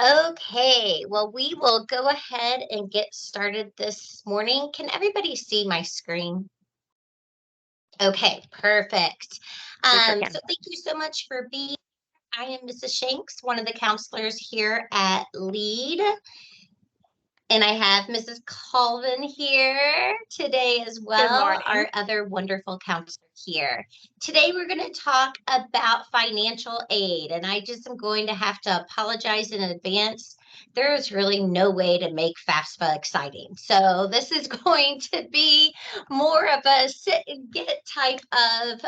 Okay, well, we will go ahead and get started this morning. Can everybody see my screen? Okay, perfect. We sure So can. thank you so much for being. I am Mrs. Shanks, one of the counselors here at Lead. And I have Mrs. Colvin here today as Good well, morning. our other wonderful counselor here. Today we're going to talk about financial aid, and I just am going to have to apologize in advance. There is really no way to make FAFSA exciting. So this is going to be more of a sit and get type of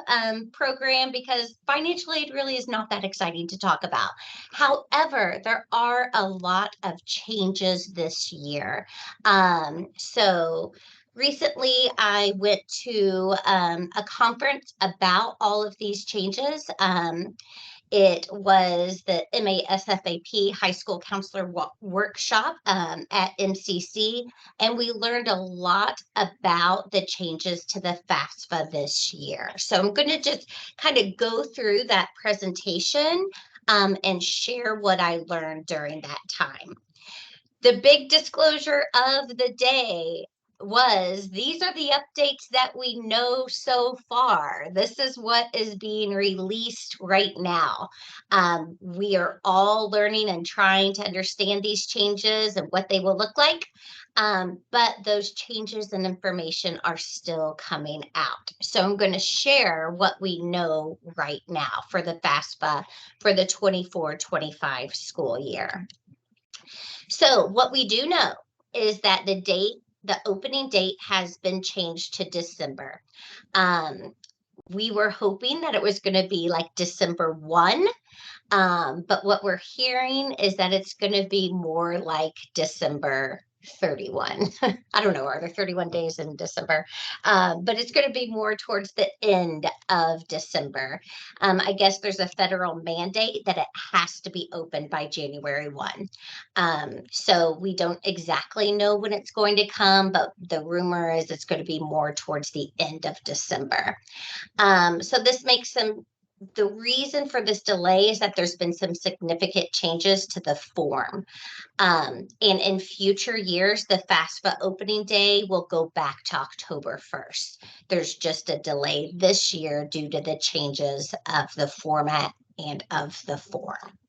program because financial aid really is not that exciting to talk about. However, there are a lot of changes this year. So recently I went to a conference about all of these changes. It was the MASFAP High School Counselor Workshop at MCC, and we learned a lot about the changes to the FAFSA this year. So I'm going to just kind of go through that presentation and share what I learned during that time. The big disclosure of the day was these are the updates that we know so far. This is what is being released right now. We are all learning and trying to understand these changes and what they will look like. But those changes and information are still coming out. So I'm going to share what we know right now for the FAFSA for the 24-25 school year. So what we do know is that the opening date has been changed to December. Um, we were hoping that it was going to be like December 1, but what we're hearing is that it's going to be more like December 31. I don't know, are there 31 days in December? But it's going to be more towards the end of December. I guess there's a federal mandate that it has to be open by January 1. So we don't exactly know when it's going to come, but the rumor is it's going to be more towards the end of December. So this makes the reason for this delay is that there's been some significant changes to the form. And in future years, the FAFSA opening day will go back to October 1st. There's just a delay this year due to the changes of the format and of the form.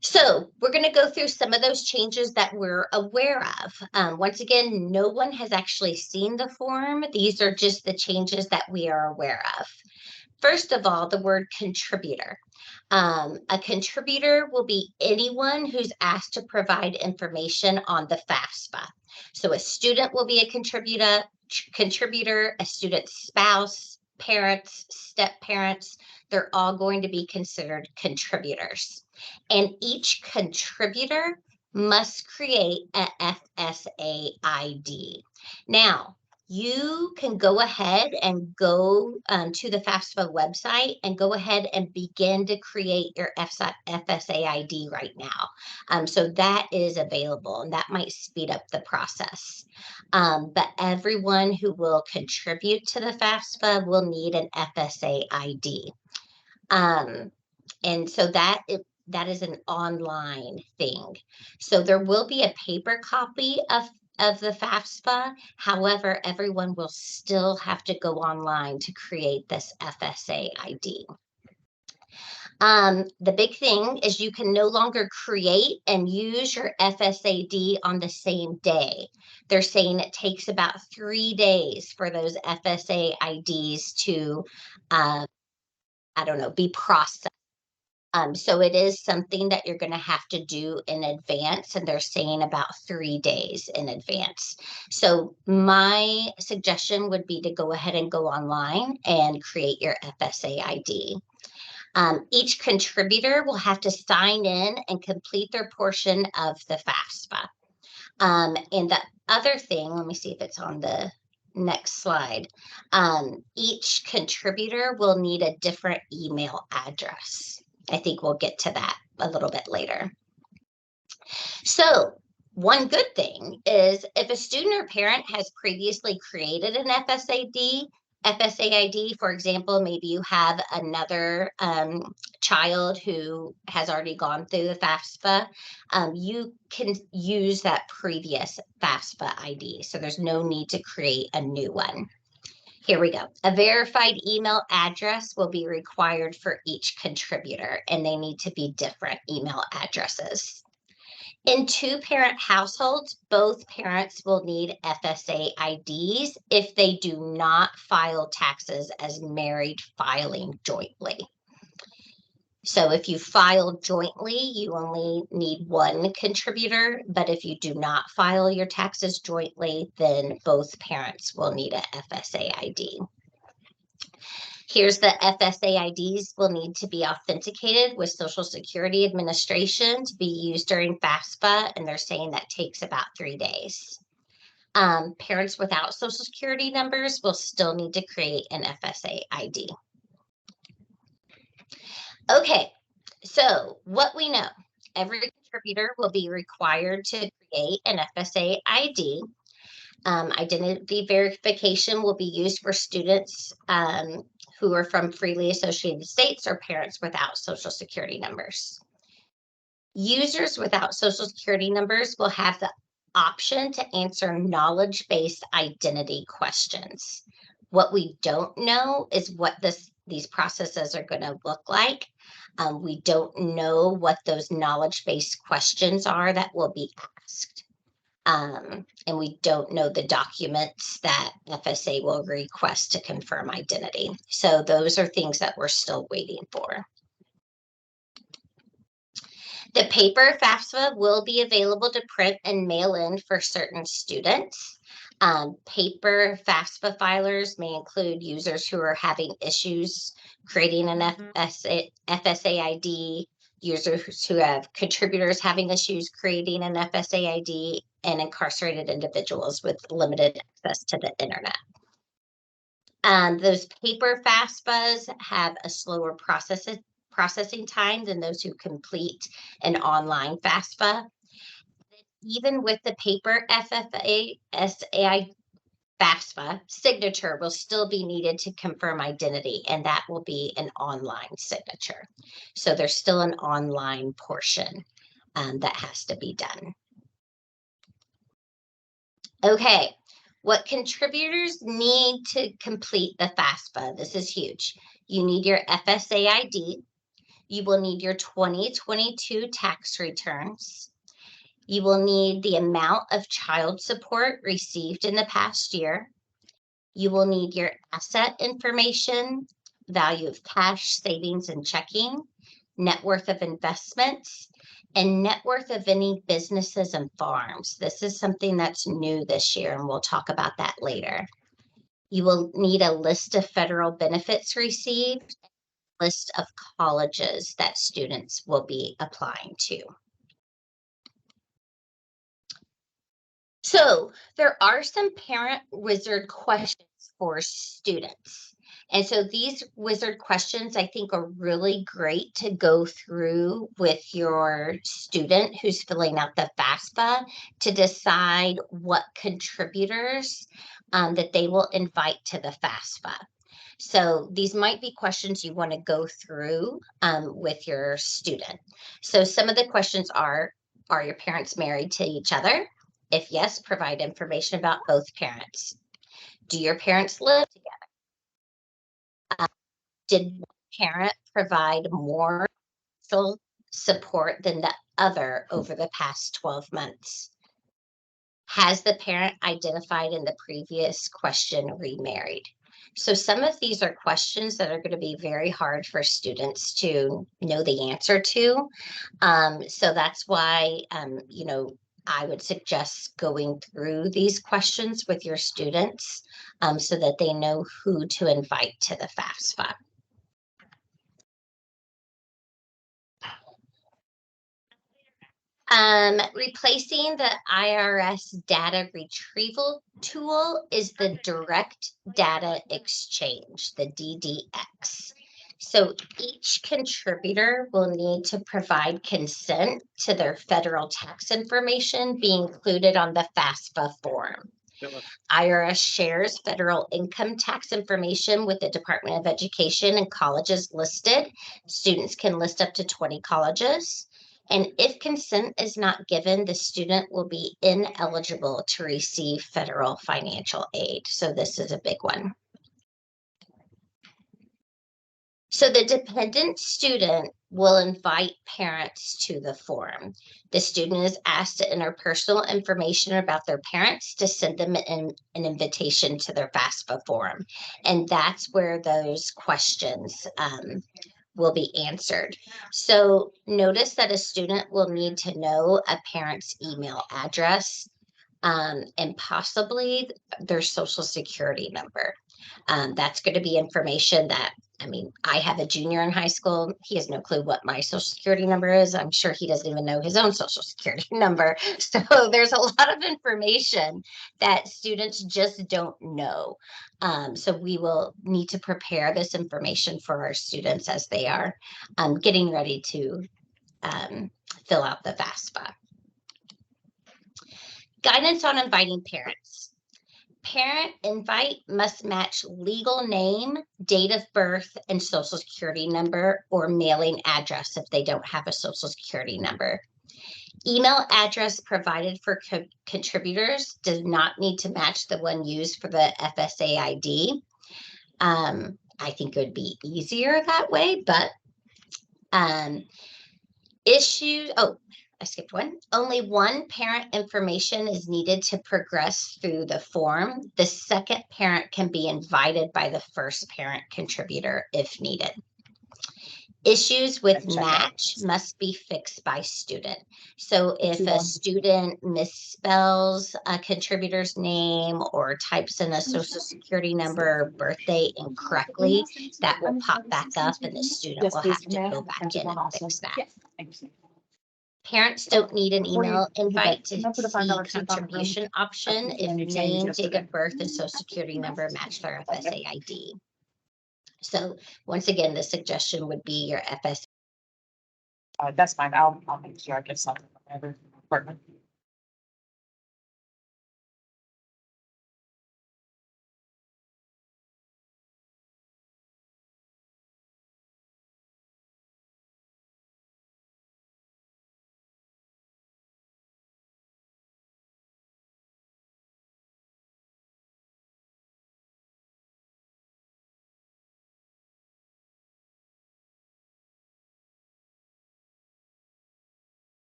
So we're going to go through some of those changes that we're aware of. Once again, no one has actually seen the form. These are just the changes that we are aware of. First of all, the word contributor. A contributor will be anyone who's asked to provide information on the FAFSA. So a student will be a contributor, a student's spouse, parents, step parents, they're all going to be considered contributors. And each contributor must create a FSA ID. Now, you can go ahead and go to the FAFSA website and go ahead and begin to create your FSA ID right now. So that is available and that might speed up the process. But everyone who will contribute to the FAFSA will need an FSA ID. And so that is an online thing. So there will be a paper copy of the FAFSA. However, everyone will still have to go online to create this FSA ID. The big thing is you can no longer create and use your FSAD on the same day. They're saying it takes about 3 days for those FSA IDs to, be processed. So it is something that you're going to have to do in advance, and they're saying about 3 days in advance. So my suggestion would be to go ahead and go online and create your FSA ID. Each contributor will have to sign in and complete their portion of the FAFSA. And the other thing, let me see if it's on the next slide. Each contributor will need a different email address. I think we'll get to that a little bit later. So one good thing is if a student or parent has previously created an FSAD, FSA ID, for example, maybe you have another child who has already gone through the FAFSA, you can use that previous FAFSA ID. So there's no need to create a new one. Here we go. A verified email address will be required for each contributor, and they need to be different email addresses. In two-parent households, both parents will need FSA IDs if they do not file taxes as married filing jointly. So if you file jointly, you only need one contributor, but if you do not file your taxes jointly, then both parents will need a FSA ID. Here's the FSA IDs will need to be authenticated with Social Security Administration to be used during FAFSA, and they're saying that takes about 3 days. Parents without Social Security numbers will still need to create an FSA ID. Okay, so what we know, every contributor will be required to create an FSA ID. Identity verification will be used for students who are from freely associated states or parents without Social Security numbers. Users without Social Security numbers will have the option to answer knowledge-based identity questions. What we don't know is what these processes are going to look like. We don't know what those knowledge-based questions are that will be asked. And we don't know the documents that FSA will request to confirm identity. So those are things that we're still waiting for. The paper FAFSA will be available to print and mail in for certain students. Paper FAFSA filers may include users who are having issues creating an FSA ID, users who have contributors having issues creating an FSA ID, and incarcerated individuals with limited access to the internet. Those paper FAFSAs have a slower processing time than those who complete an online FAFSA. Even with the paper FAFSA signature will still be needed to confirm identity, and that will be an online signature. So there's still an online portion that has to be done. Okay, what contributors need to complete the FAFSA? This is huge. You need your FSA ID. You will need your 2022 tax returns. You will need the amount of child support received in the past year. You will need your asset information, value of cash, savings, and checking, net worth of investments, and net worth of any businesses and farms. This is something that's new this year, and we'll talk about that later. You will need a list of federal benefits received, a list of colleges that students will be applying to. So there are some parent wizard questions for students. And so these wizard questions, I think, are really great to go through with your student who's filling out the FAFSA to decide what contributors that they will invite to the FAFSA. So these might be questions you want to go through with your student. So some of the questions are your parents married to each other? If yes, provide information about both parents. Do your parents live together? Did one parent provide more social support than the other over the past 12 months? Has the parent identified in the previous question remarried? So some of these are questions that are going to be very hard for students to know the answer to. So that's why, I would suggest going through these questions with your students so that they know who to invite to the FAFSA. Replacing the IRS data retrieval tool is the Direct Data Exchange, the DDX. So each contributor will need to provide consent to their federal tax information be included on the FAFSA form. IRS shares federal income tax information with the Department of Education and colleges listed. Students can list up to 20 colleges. And if consent is not given, the student will be ineligible to receive federal financial aid. So this is a big one. So the dependent student will invite parents to the forum. The student is asked to enter personal information about their parents to send them an invitation to their FAFSA forum. And that's where those questions will be answered. So notice that a student will need to know a parent's email address and possibly their social security number. That's going to be information that, I mean, I have a junior in high school. He has no clue what my social security number is. I'm sure he doesn't even know his own social security number. So there's a lot of information that students just don't know. So we will need to prepare this information for our students as they are getting ready to fill out the FAFSA. Guidance on inviting parents. Parent invite must match legal name, date of birth, and social security number or mailing address if they don't have a social security number. Email address provided for contributors does not need to match the one used for the FSA ID. I think it would be easier that way, but I skipped one. Only one parent information is needed to progress through the form. The second parent can be invited by the first parent contributor if needed. Issues with match must be fixed by student. So if a student misspells a contributor's name or types in a social security number or birthday incorrectly, that will pop back up and the student will have to go back in and fix that. Parents don't need an email invite to see contribution option if name, date of birth, and social security number match their FSA ID. So once again, the suggestion would be your FSA. That's fine. I'll make sure I get something from every department.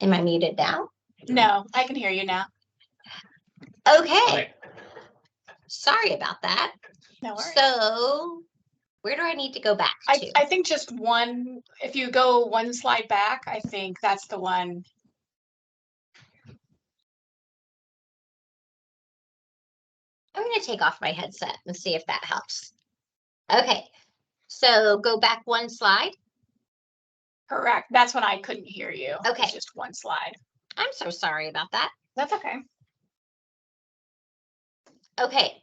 Am I muted now? No, I can hear you now. Okay. Sorry about that. No worries. So where do I need to go back to? I think just one, if you go one slide back, I think that's the one. I'm going to take off my headset and see if that helps. Okay. So go back one slide. Correct. That's when I couldn't hear you. Okay. It's just one slide. I'm so sorry about that. That's okay. Okay.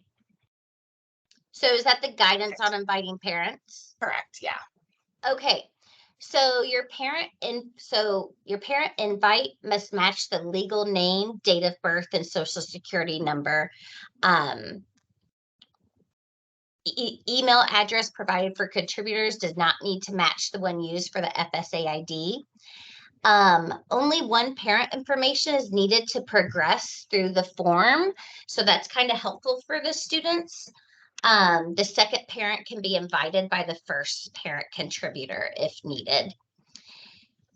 So is that the guidance on inviting parents? Correct. Yeah. Okay. So your parent invite must match the legal name, date of birth, and social security number. Email address provided for contributors does not need to match the one used for the FSA ID. Only one parent information is needed to progress through the form. So that's kind of helpful for the students. The second parent can be invited by the first parent contributor if needed.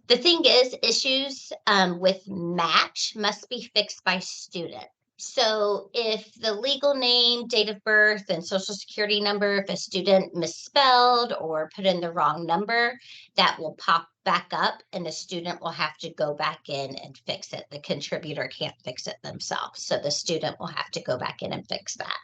The thing is, issues with match must be fixed by student. So if the legal name, date of birth, and social security number, if a student misspelled or put in the wrong number, that will pop back up and the student will have to go back in and fix it. The contributor can't fix it themselves. So the student will have to go back in and fix that.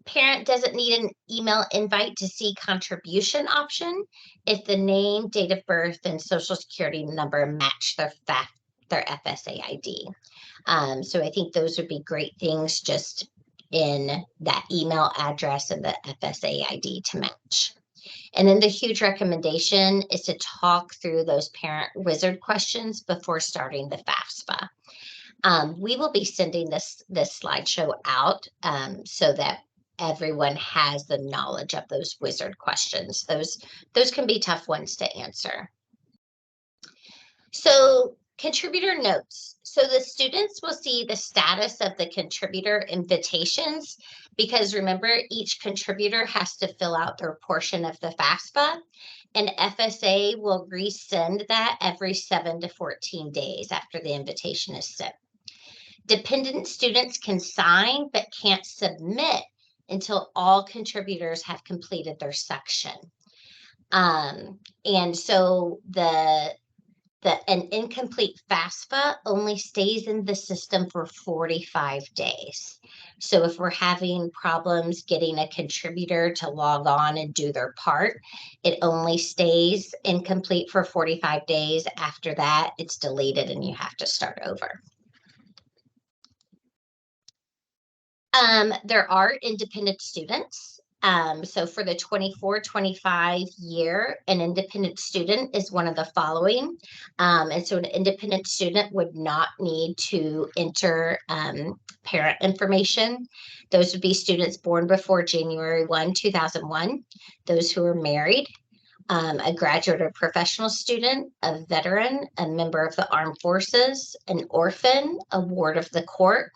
Parent doesn't need an email invite to see contribution option if the name, date of birth, and social security number match their FSA ID. So I think those would be great things just in that email address and the FSA ID to match. And then the huge recommendation is to talk through those parent wizard questions before starting the FAFSA. We will be sending this slideshow out so that everyone has the knowledge of those wizard questions. Those can be tough ones to answer. So contributor notes. So the students will see the status of the contributor invitations because remember, each contributor has to fill out their portion of the FAFSA, and FSA will resend that every 7 to 14 days after the invitation is sent. Dependent students can sign but can't submit until all contributors have completed their section. And so an incomplete FAFSA only stays in the system for 45 days. So if we're having problems getting a contributor to log on and do their part, it only stays incomplete for 45 days. After that, it's deleted and you have to start over. There are independent students. So for the 24-25 year, an independent student is one of the following. And so an independent student would not need to enter parent information. Those would be students born before January 1, 2001, those who are married, a graduate or professional student, a veteran, a member of the armed forces, an orphan, a ward of the court,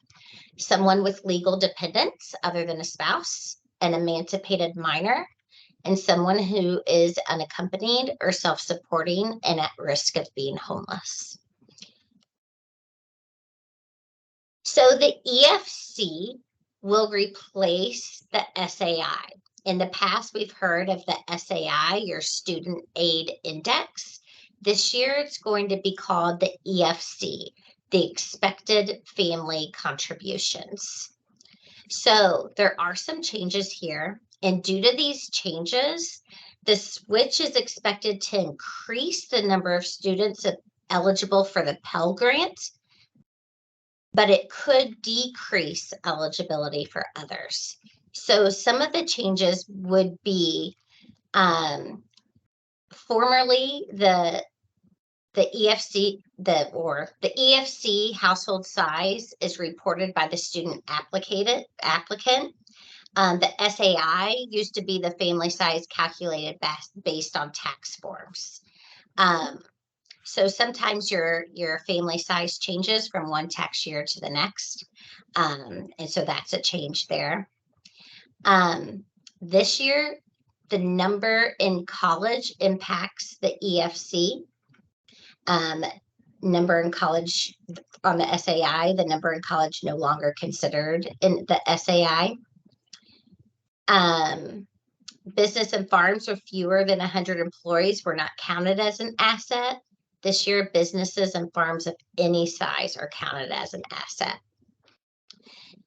someone with legal dependents other than a spouse, an emancipated minor, and someone who is unaccompanied or self-supporting and at risk of being homeless. So the EFC will replace the SAI. In the past, we've heard of the SAI, your Student Aid Index. This year, it's going to be called the EFC, the Expected Family Contributions. So there are some changes here, and due to these changes, the switch is expected to increase the number of students eligible for the Pell Grant, but it could decrease eligibility for others. So some of the changes would be formerly the EFC, the EFC household size is reported by the student applicant. The SAI used to be the family size calculated based on tax forms. So sometimes your family size changes from one tax year to the next. And so that's a change there. This year, the number in college impacts the EFC. Number in college on the SAI, the number in college no longer considered in the SAI. Business and farms with fewer than 100 employees were not counted as an asset. This year, businesses and farms of any size are counted as an asset.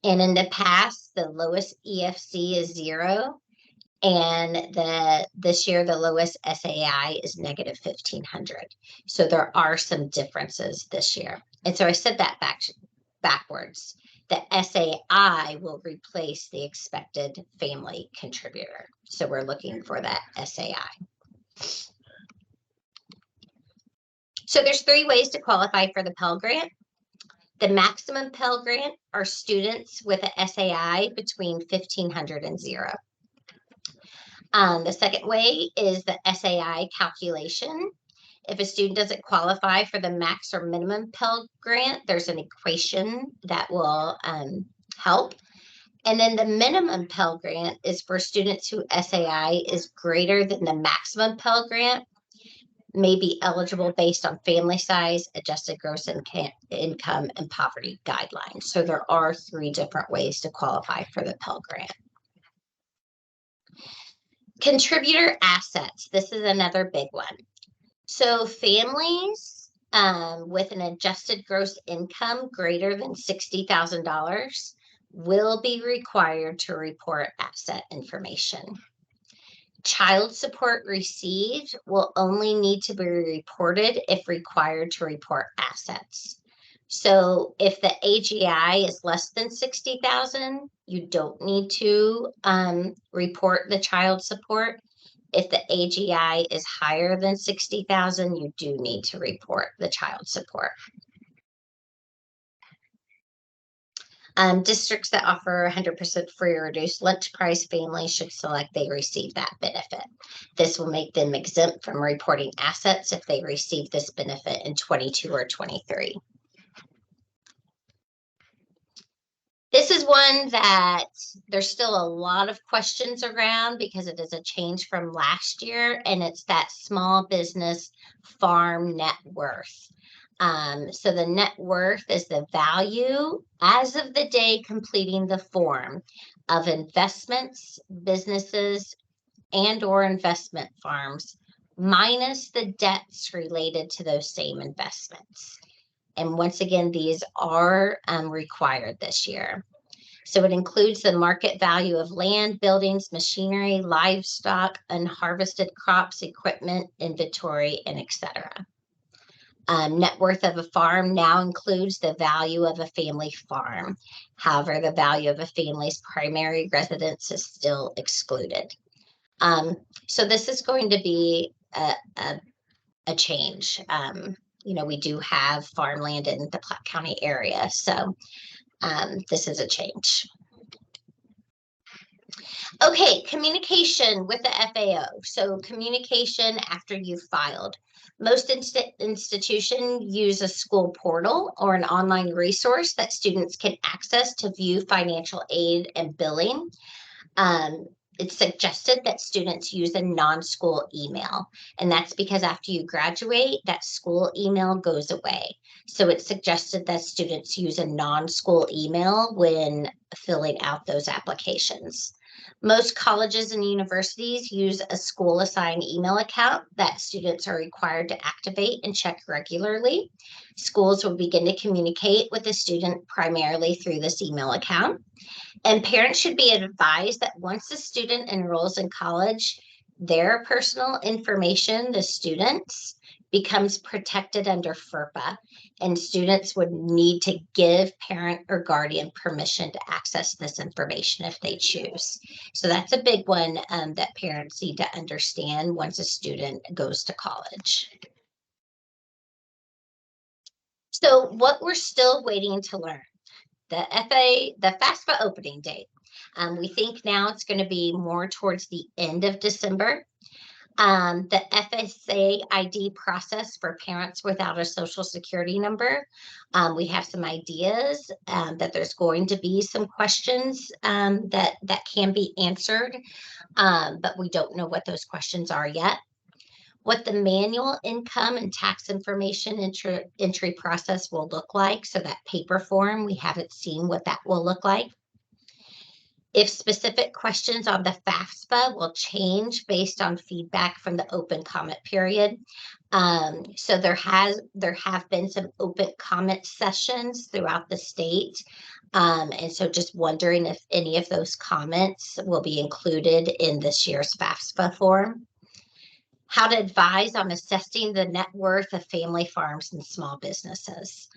And in the past, the lowest EFC is 0. And this year, the lowest SAI is negative 1,500. So there are some differences this year. And so I said that backwards. The SAI will replace the expected family contributor. So we're looking for that SAI. So there's 3 ways to qualify for the Pell Grant. The maximum Pell Grant are students with a SAI between 1,500 and 0. The second way is the SAI calculation. If a student doesn't qualify for the max or minimum Pell Grant, there's an equation that will help. And then the minimum Pell Grant is for students who SAI is greater than the maximum Pell Grant. may be eligible based on family size, adjusted gross income, and poverty guidelines. So there are 3 different ways to qualify for the Pell Grant. Contributor assets. This is another big one. So families with an adjusted gross income greater than $60,000 will be required to report asset information. Child support received will only need to be reported if required to report assets. So if the AGI is less than 60,000, you don't need to report the child support. If the AGI is higher than 60,000, you do need to report the child support. Districts that offer 100% free or reduced lunch price families should select they receive that benefit. This will make them exempt from reporting assets if they receive this benefit in 22 or 23. This is one that there's still a lot of questions around because it is a change from last year, and it's that small business farm net worth. So the net worth is the value as of the day completing the form of investments, businesses, and or investment farms minus the debts related to those same investments. And once again, these are required this year. So it includes the market value of land, buildings, machinery, livestock, unharvested crops, equipment, inventory, and etc. Net worth of a farm now includes the value of a family farm. However, the value of a family's primary residence is still excluded. So this is going to be a change. We do have farmland in the Platte County area, so this is a change. Okay, communication with the FAO. So communication after you've filed. Most institutions use a school portal or an online resource that students can access to view financial aid and billing. It's suggested that students use a non-school email, and that's because after you graduate, that school email goes away. So it's suggested that students use a non-school email when filling out those applications. Most colleges and universities use a school-assigned email account that students are required to activate and check regularly. Schools will begin to communicate with the student primarily through this email account. And parents should be advised that once the student enrolls in college, their personal information, the students, becomes protected under FERPA, and students would need to give parent or guardian permission to access this information if they choose. So that's a big one that parents need to understand once a student goes to college. So what we're still waiting to learn. The FAFSA opening date. We think now it's going to be more towards the end of December. The FSA ID process for parents without a social security number. We have some ideas that there's going to be some questions that can be answered, but we don't know what those questions are yet. What the manual income and tax information entry process will look like. So that paper form, we haven't seen what that will look like. If specific questions on the FAFSA will change based on feedback from the open comment period. So there have been some open comment sessions throughout the state. And so just wondering if any of those comments will be included in this year's FAFSA form. How to advise on assessing the net worth of family farms and small businesses.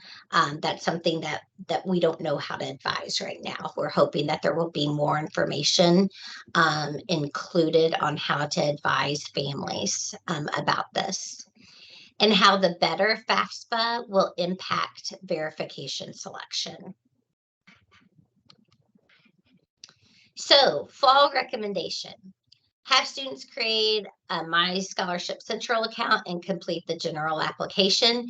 That's something that we don't know how to advise right now. We're hoping that there will be more information included on how to advise families about this, and how the better FAFSA will impact verification selection. So, fall recommendation. Have students create a My Scholarship Central account and complete the general application.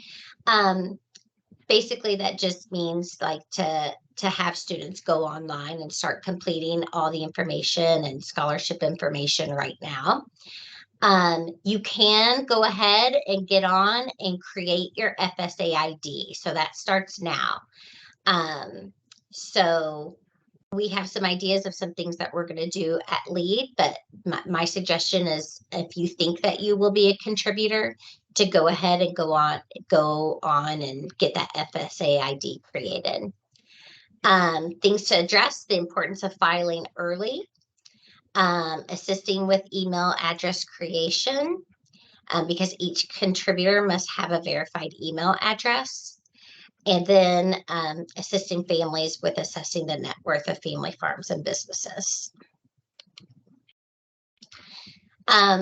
Basically, that just means like to have students go online and start completing all the information and scholarship information right now. You can go ahead and get on and create your FSA ID. So that starts now. So we have some ideas of some things that we're going to do at LEAD, but my suggestion is if you think that you will be a contributor, to go ahead and go on and get that FSA ID created. Things to address: the importance of filing early, assisting with email address creation, because each contributor must have a verified email address, and then assisting families with assessing the net worth of family farms and businesses.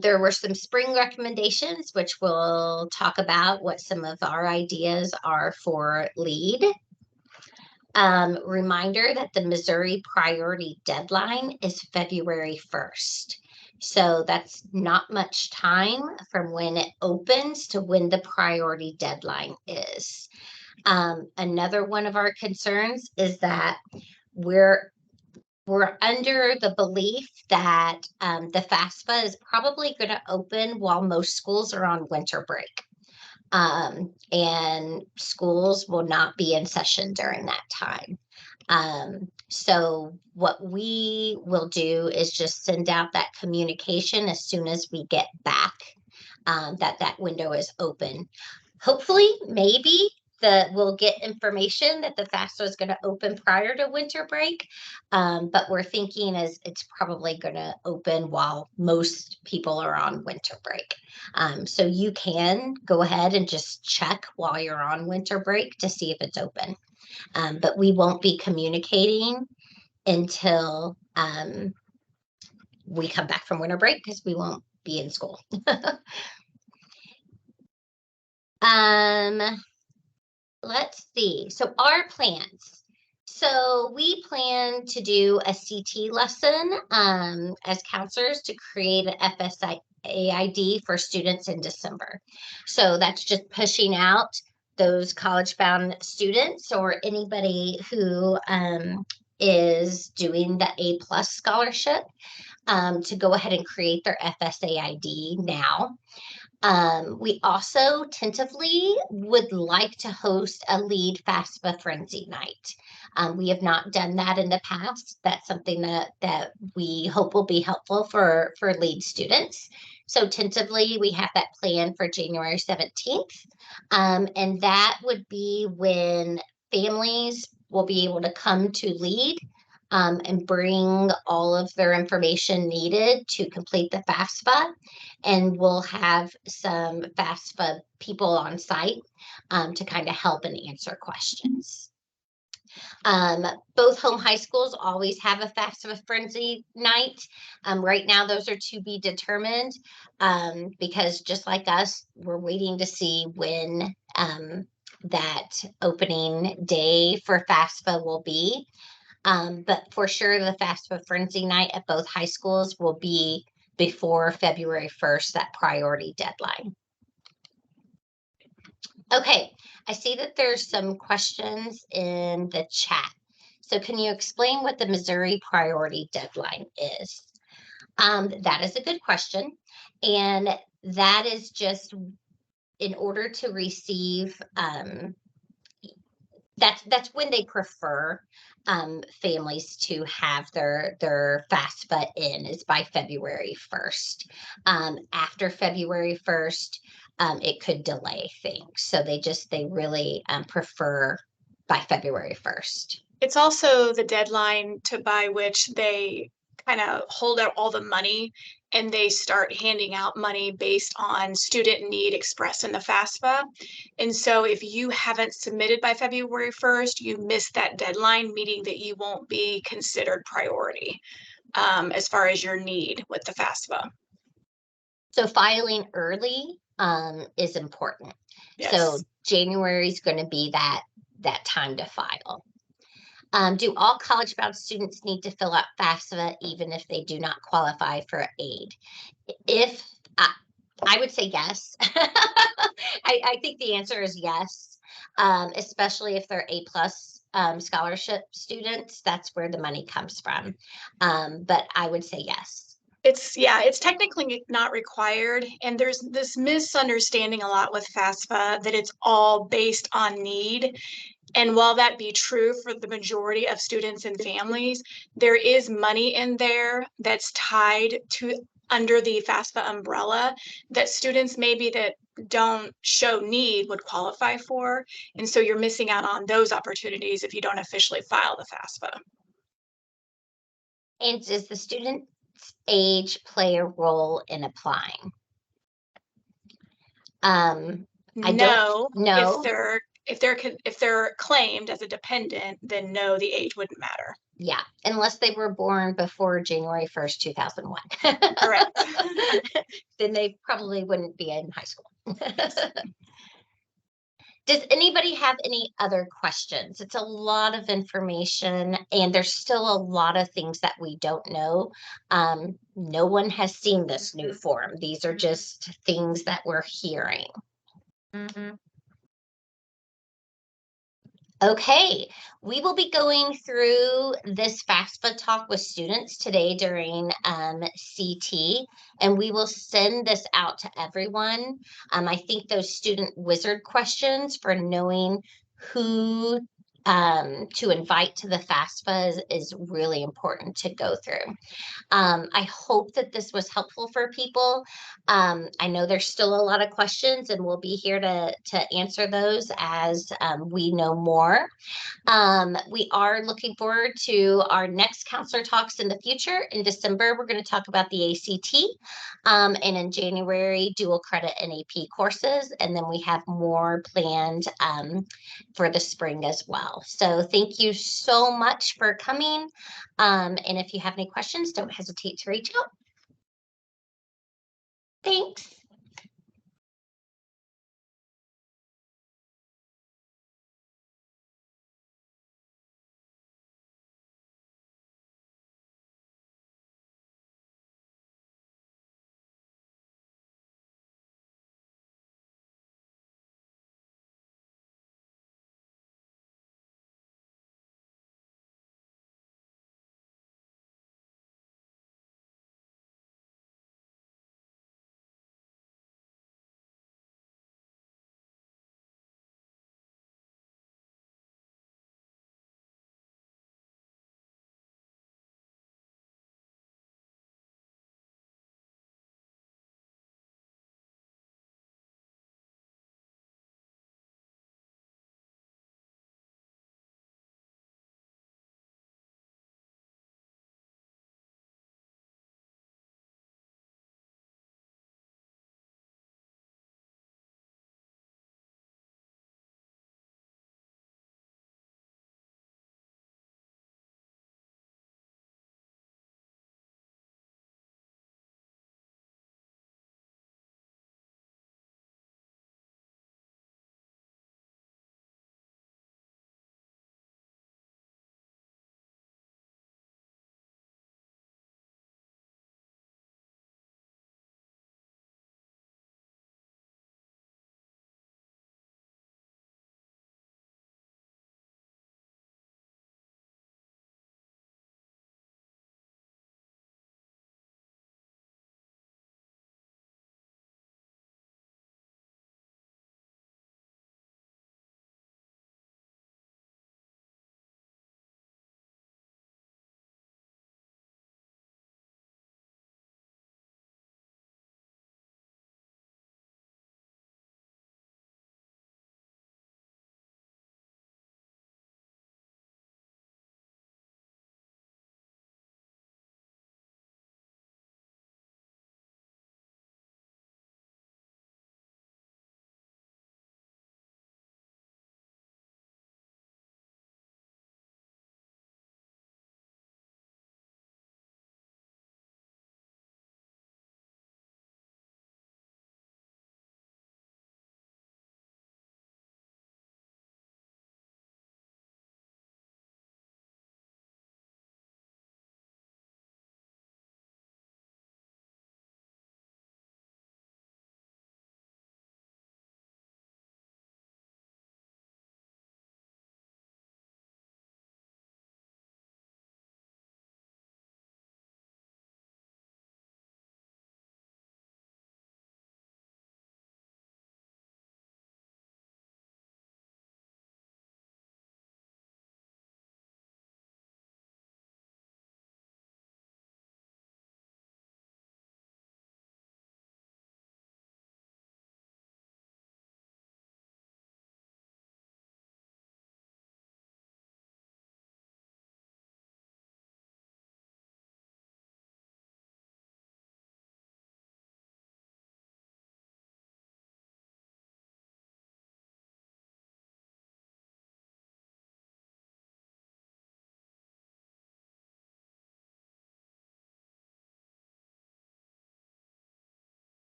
There were some spring recommendations, which we'll talk about what some of our ideas are for LEAD. Reminder that the Missouri priority deadline is February 1st. So that's not much time from when it opens to when the priority deadline is. Another one of our concerns is that we're under the belief that the FAFSA is probably going to open while most schools are on winter break. And schools will not be in session during that time. So what we will do is just send out that communication as soon as we get back, that window is open. Hopefully, maybe we'll get information that the FAFSA is going to open prior to winter break, but we're thinking it's probably going to open while most people are on winter break. So you can go ahead and just check while you're on winter break to see if it's open. But we won't be communicating until we come back from winter break, because we won't be in school. Let's see. So our plans. So we plan to do a CT lesson as counselors to create an FSA ID for students in December. So that's just pushing out those college-bound students or anybody who is doing the A+ scholarship to go ahead and create their FSA ID now. We also tentatively would like to host a LEAD FAFSA Frenzy Night. We have not done that in the past. That's something that we hope will be helpful for LEAD students. So tentatively, we have that planned for January 17th. And that would be when families will be able to come to LEAD and bring all of their information needed to complete the FAFSA. And we'll have some FAFSA people on site to kind of help and answer questions. Both home high schools always have a FAFSA Frenzy Night. Right now, those are to be determined because just like us, we're waiting to see when that opening day for FAFSA will be. But for sure, the FAFSA Frenzy Night at both high schools will be before February 1st, that priority deadline. Okay, I see that there's some questions in the chat. So can you explain what the Missouri priority deadline is? That is a good question. And that is just in order to receive, that's when they prefer families to have their FAFSA in, is by February 1st. After February 1st, it could delay things. So they really prefer by February 1st. It's also the deadline by which they kind of hold out all the money and they start handing out money based on student need expressed in the FAFSA. And so if you haven't submitted by February 1st, you miss that deadline, meaning that you won't be considered priority as far as your need with the FAFSA. So filing early is important. Yes. So January is going to be that time to file. Do all college-bound students need to fill out FAFSA even if they do not qualify for aid? If I would say yes. I think the answer is yes, especially if they're A+ scholarship students. That's where the money comes from. But I would say yes. It's technically not required. And there's this misunderstanding a lot with FAFSA that it's all based on need. And while that be true for the majority of students and families, there is money in there that's tied to under the FAFSA umbrella that students maybe that don't show need would qualify for. And so you're missing out on those opportunities if you don't officially file the FAFSA. And does the student's age play a role in applying? I don't know. If they're claimed as a dependent, then no, the age wouldn't matter. Yeah, unless they were born before January 1st, 2001. Correct. Then they probably wouldn't be in high school. Does anybody have any other questions? It's a lot of information, and there's still a lot of things that we don't know. No one has seen this new form. These are just things that we're hearing. Okay, we will be going through this FAFSA talk with students today during CT, and we will send this out to everyone. I think those student wizard questions for knowing who to invite to the FAFSA is really important to go through. I hope that this was helpful for people. I know there's still a lot of questions, and we'll be here to answer those as we know more. We are looking forward to our next counselor talks in the future. In December, we're going to talk about the ACT, and in January, dual credit and AP courses, and then we have more planned for the spring as well. So thank you so much for coming. And if you have any questions, don't hesitate to reach out. Thanks.